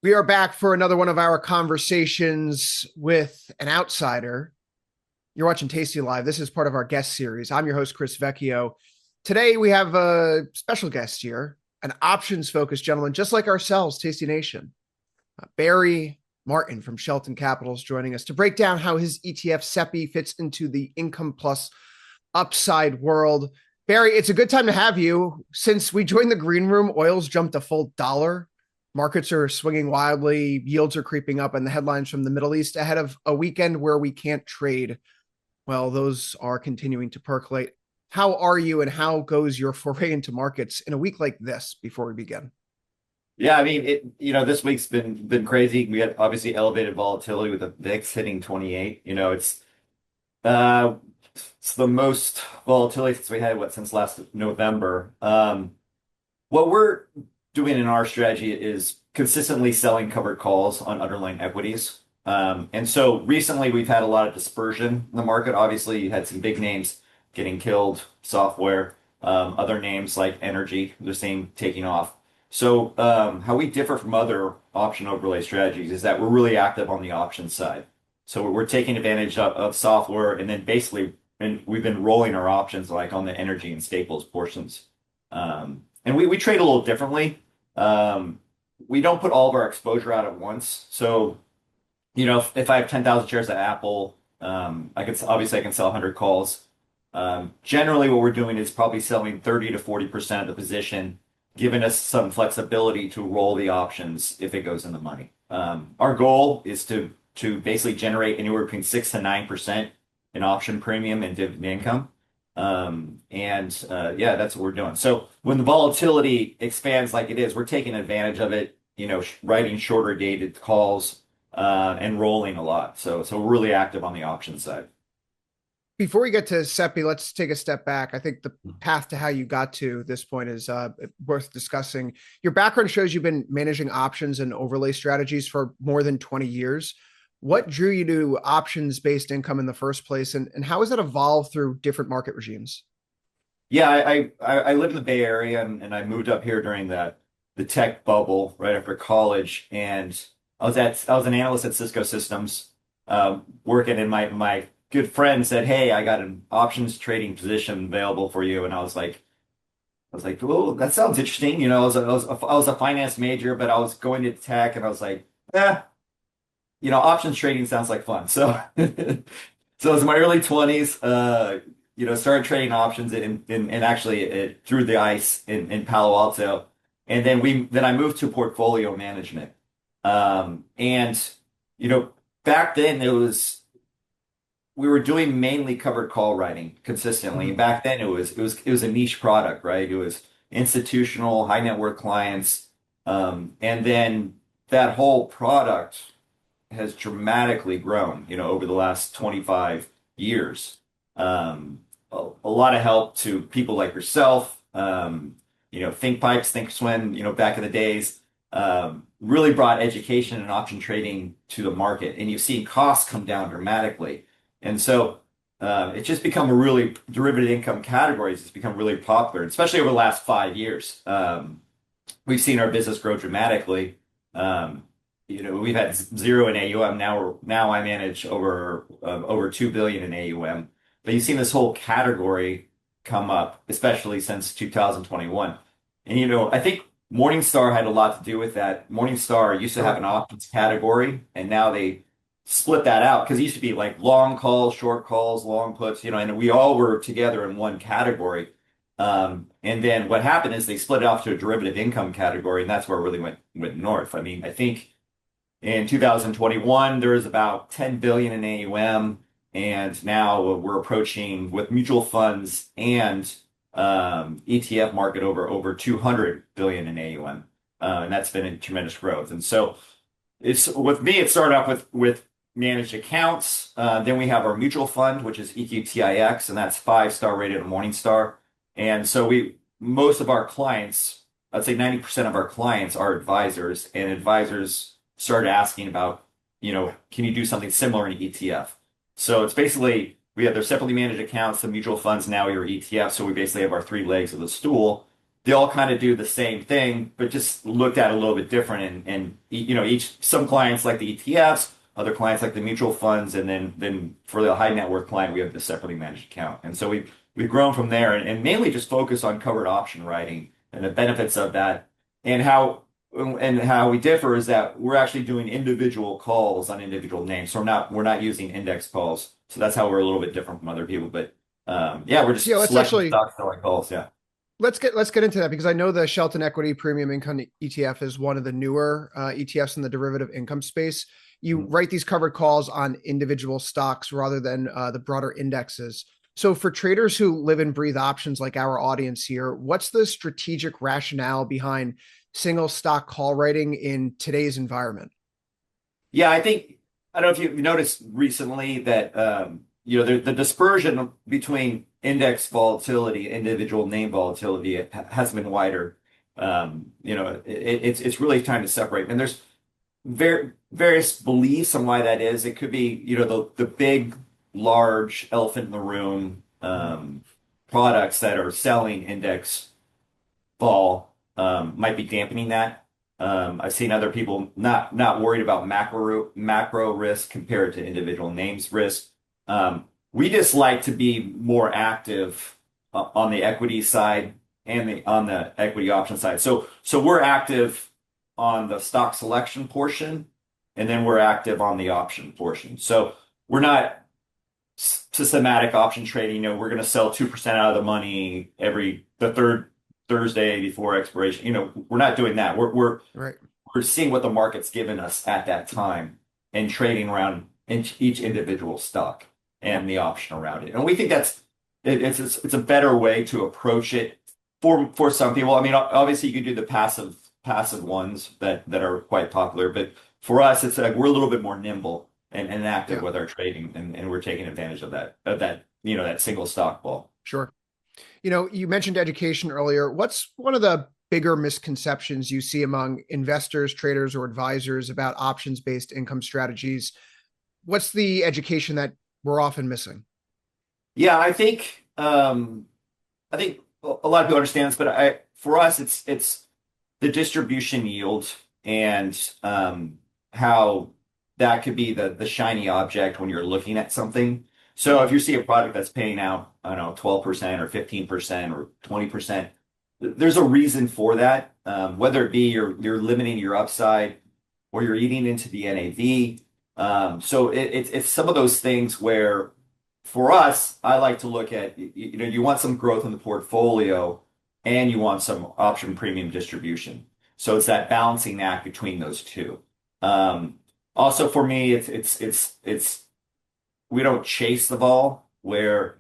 We are back for another one of our conversations with an outsider. You're watching Tasty Live. This is part of our guest series. I'm your host, Chris Vecchio. Today, we have a special guest here, an options-focused gentleman, just like ourselves, Tasty Nation. Barry Martin from Shelton Capital is joining us to break down how his ETF SEPI fits into the income plus upside world. Barry, it's a good time to have you. Since we joined the green room, oil's jumped a full dollar. Markets are swinging wildly, yields are creeping up, and the headlines from the Middle East ahead of a weekend where we can't trade. Well, those are continuing to percolate. How are you, and how goes your foray into markets in a week like this before we begin? Yeah, I mean, this week's been crazy. We had obviously elevated volatility with the VIX hitting 28. It's the most volatility since we had since last November. What we're doing in our strategy is consistently selling covered calls on underlying equities. And so recently we've had a lot of dispersion in the market. Obviously, you had some big names getting killed, software, other names like energy, the same taking off. So how we differ from other option overlay strategies is that we're really active on the option side. So we're taking advantage of software, and then we've been rolling our options like on the energy and staples portions. And we trade a little differently. We don't put all of our exposure out at once. So, if I have 10,000 shares of Apple, I can sell 100 calls. Generally, what we're doing is probably selling 30 to 40% of the position, giving us some flexibility to roll the options if it goes in the money. Our goal is to basically generate anywhere between 6 to 9% in option premium and dividend income. Yeah, that's what we're doing. So when the volatility expands like it is, we're taking advantage of it, writing shorter dated calls, and rolling a lot. So we're really active on the option side. Before we get to SEPI, let's take a step back. I think the path to how you got to this point is worth discussing. Your background shows you've been managing options and overlay strategies for more than 20 years. What drew you to options-based income in the first place, and how has that evolved through different market regimes? Yeah, I live in the Bay Area, and I moved up here during the tech bubble right after college, and I was an analyst at Cisco Systems, working, and my good friend said, "Hey, I got an options trading position available for you," and I was like, "Oh, that sounds interesting." I was a finance major, but I was going to tech, and I was like, "Eh." Options trading sounds like fun. So, so it was in my early 20s, started trading options in actually through the ice in Palo Alto. And then I moved to portfolio management. And, back then we were doing mainly covered call writing consistently. And back then it was a niche product, right? It was institutional, high net worth clients. And then that whole product has dramatically grown, over the last 25 years. A lot of help to people like yourself, Think Pipes, Think Swim, back in the days, really brought education and option trading to the market. And you've seen costs come down dramatically. And so it's just become a really derivative income categories. It's become really popular, especially over the last 5 years. We've seen our business grow dramatically. We've had zero in AUM. Now I manage over 2 billion in AUM. But you've seen this whole category come up, especially since 2021. And I think Morningstar had a lot to do with that. Morningstar used to have an options category, and now they split that out because it used to be like long calls, short calls, long puts, and we all were together in one category. And then what happened is they split it off to a derivative income category, and that's where it really went north. I mean, I think in 2021, there was about 10 billion in AUM, and now we're approaching with mutual funds and ETF market over 200 billion in AUM, and that's been a tremendous growth. And so it's with me. It started off with managed accounts. Then we have our mutual fund, which is EQTIX, and that's 5-star rated on Morningstar. And so most of our clients, I'd say 90% of our clients are advisors, and advisors started asking about, can you do something similar in ETF? So it's basically, we have their separately managed accounts, the mutual funds, now your ETF. So we basically have our three legs of the stool. they all kind of do the same thing, but just looked at a little bit different. And each some clients like the ETFs, other clients like the mutual funds, and then for the high net worth client, we have the separately managed account. And so we've grown from there and mainly just focus on covered option writing and the benefits of that. And how we differ is that we're actually doing individual calls on individual names. So we're not using index calls. So that's how we're a little bit different from other people. But yeah, we're just Yeah, let's selecting actually stocks selling calls. Yeah. let's get into that because I know the Shelton Equity Premium Income ETF is one of the newer ETFs in the derivative income space. You Mhm. write these covered calls on individual stocks rather than the broader indexes. So for traders who live and breathe options like our audience here, what's the strategic rationale behind single stock call writing in today's environment? Yeah, I don't know if you've noticed recently that the dispersion between index volatility, individual name volatility has been wider. It's really time to separate. And there's various beliefs on why that is. It could be, the big, large elephant in the room products that are selling index fall might be dampening that. I've seen other people not worried about macro risk compared to individual names risk. We just like to be more active on the equity side and on the equity option side. So we're active on the stock selection portion, and then we're active on the option portion. So we're not systematic option trading. We're going to sell 2% out of the money the third Thursday before expiration. We're not doing that. Right. We're seeing what the market's given us at that time and trading around each individual stock and the option around it. And we think it's a better way to approach it for some people. I mean, obviously you can do the passive ones that are quite popular, but for us, it's like we're a little bit more nimble and active Yeah, with our trading, and we're taking advantage of that single stock ball. sure. You mentioned education earlier. What's one of the bigger misconceptions you see among investors, traders, or advisors about options-based income strategies? What's the education that we're often missing? Yeah, I think a lot of people understand this, but for us, it's the distribution yield and how that could be the shiny object when you're looking at something. So if you see a product that's paying out, I don't know, 12% or 15% or 20%, there's a reason for that. Whether it be you're limiting your upside or you're eating into the NAV. So it's some of those things where for us, I like to look at, you want some growth in the portfolio and you want some option premium distribution. So it's that balancing act between those two. Also for me, it's we don't chase the ball where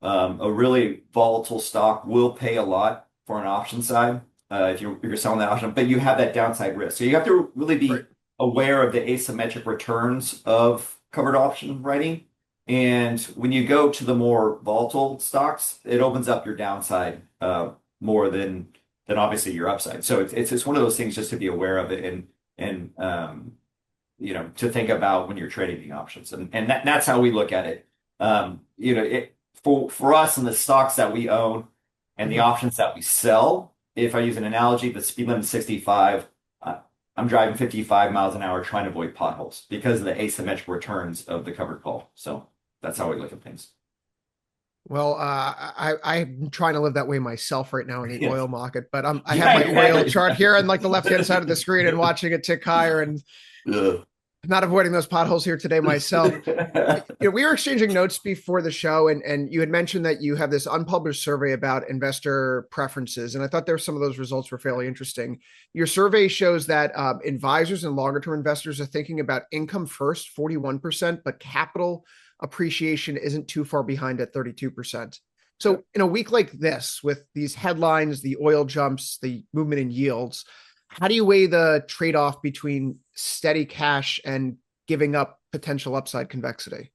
a really volatile stock will pay a lot for an option side if you're selling that option, but you have that downside risk. So you have to really Right. be aware of the asymmetric returns of covered option writing. And when you go to the more volatile stocks, it opens up your downside more than obviously your upside. So it's just one of those things just to be aware of it and to think about when you're trading the options. And that's how we look at it. For us and the stocks that we own and the Mhm. options that we sell, if I use an analogy, the speed limit is 65. I'm driving 55 miles an hour trying to avoid potholes because of the asymmetric returns of the covered call. So that's how we look at things. Well, I'm trying to live that way myself right now in the Yes. oil market, but I have Yeah, my oil exactly. chart here on like the left-hand side of the screen and watching it tick higher and Ugh. not avoiding those potholes here today myself. We were exchanging notes before the show, and you had mentioned that you have this unpublished survey about investor preferences, and I thought some of those results were fairly interesting. Your survey shows that advisors and longer term investors are thinking about income first, 41%, but capital appreciation isn't too far behind at 32%. Yeah. So in a week like this, with these headlines, the oil jumps, the movement in yields, how do you weigh the trade-off between steady cash and giving up potential upside convexity?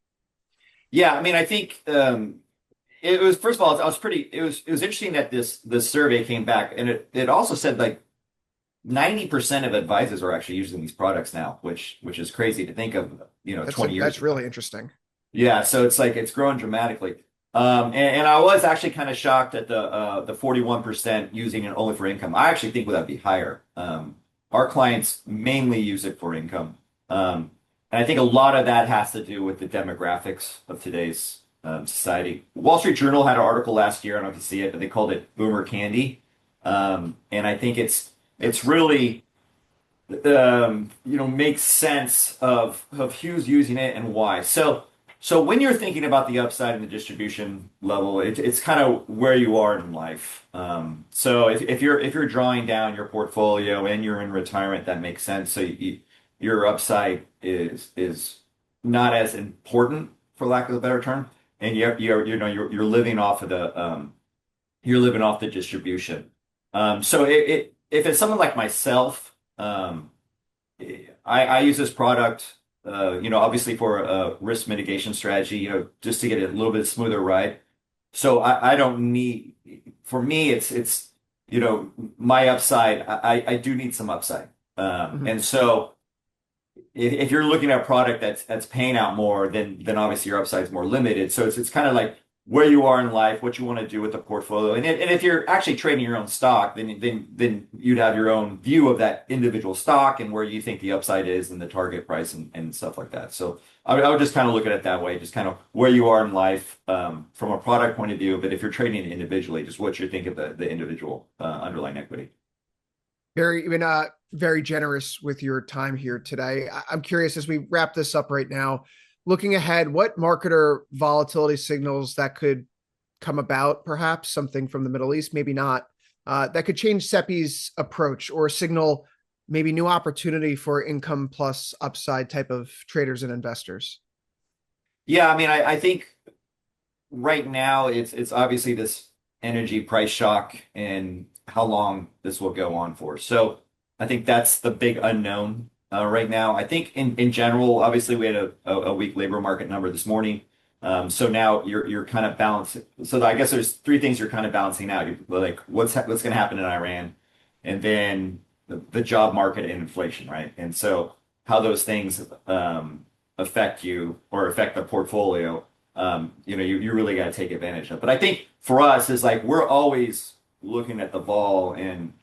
Yeah, I mean, I think it was first of all, I was pretty. It was interesting that this survey came back, and it also said like 90% of advisors are actually using these products now, which is crazy to think of, 20 years That's ago. really interesting. Yeah, so it's like it's growing dramatically. And I was actually kind of shocked at the 41% using it only for income. I actually think that'd be higher. Our clients mainly use it for income. And I think a lot of that has to do with the demographics of today's society. Wall Street Journal had an article last year, I don't know if you see it, but they called it Boomer Candy. And I think it's really makes sense of who's using it and why. So when you're thinking about the upside and the distribution level, it's kind of where you are in life. So if you're drawing down your portfolio and you're in retirement, that makes sense. So your upside is not as important, for lack of a better term, and you're living off of you're living off the distribution. So if it's someone like myself, I use this product, obviously for a risk mitigation strategy, just to get a little bit smoother ride. So I don't need, for me, my upside, I do need some upside. Mhm. And so if you're looking at a product that's paying out more, then obviously your upside is more limited. So it's kind of like where you are in life, what you want to do with the portfolio, and if you're actually trading your own stock, then you'd have your own view of that individual stock and where you think the upside is and the target price and stuff like that. So I would just kind of look at it that way, just kind of where you are in life from a product point of view. But if you're trading it individually, just what you think of the individual underlying equity. Very generous with your time here today. I'm curious, as we wrap this up right now, looking ahead, what market or volatility signals that could come about, perhaps something from the Middle East, maybe not, that could change SEPI's approach or signal maybe new opportunity for income plus upside type of traders and investors? Yeah, I mean, I think right now it's obviously this energy price shock and how long this will go on for. So I think that's the big unknown right now. I think in general, obviously we had a weak labor market number this morning. So now you're kind of balancing. So I guess there's three things you're kind of balancing out. You're like what's going to happen in Iran, and then the job market and inflation, right? And so how those things affect you or affect the portfolio, you really got to take advantage of. But I think for us is like we're always looking at the ball, and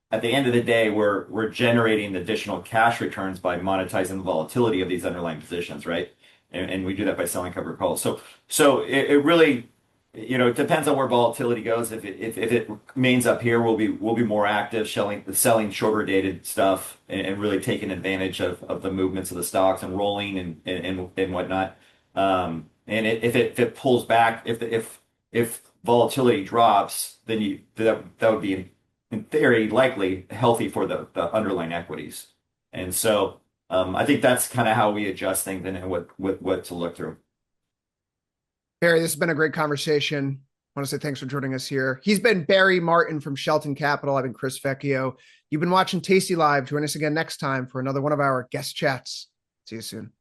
at the end of the day, we're generating additional cash returns by monetizing the volatility of these underlying positions, right? And we do that by selling covered calls. So it really, it depends on where volatility goes. If it remains up here, we'll be more active selling shorter dated stuff and really taking advantage of the movements of the stocks and rolling and whatnot. If it pulls back, if volatility drops, then that would be in theory likely healthy for the underlying equities. And so I think that's kind of how we adjust things and what to look through. Barry, this has been a great conversation. I want to say thanks for joining us here. He's been Barry Martin from Shelton Capital. I've been Chris Vecchio. You've been watching Tasty Live. Join us again next time for another one of our guest chats. See you soon.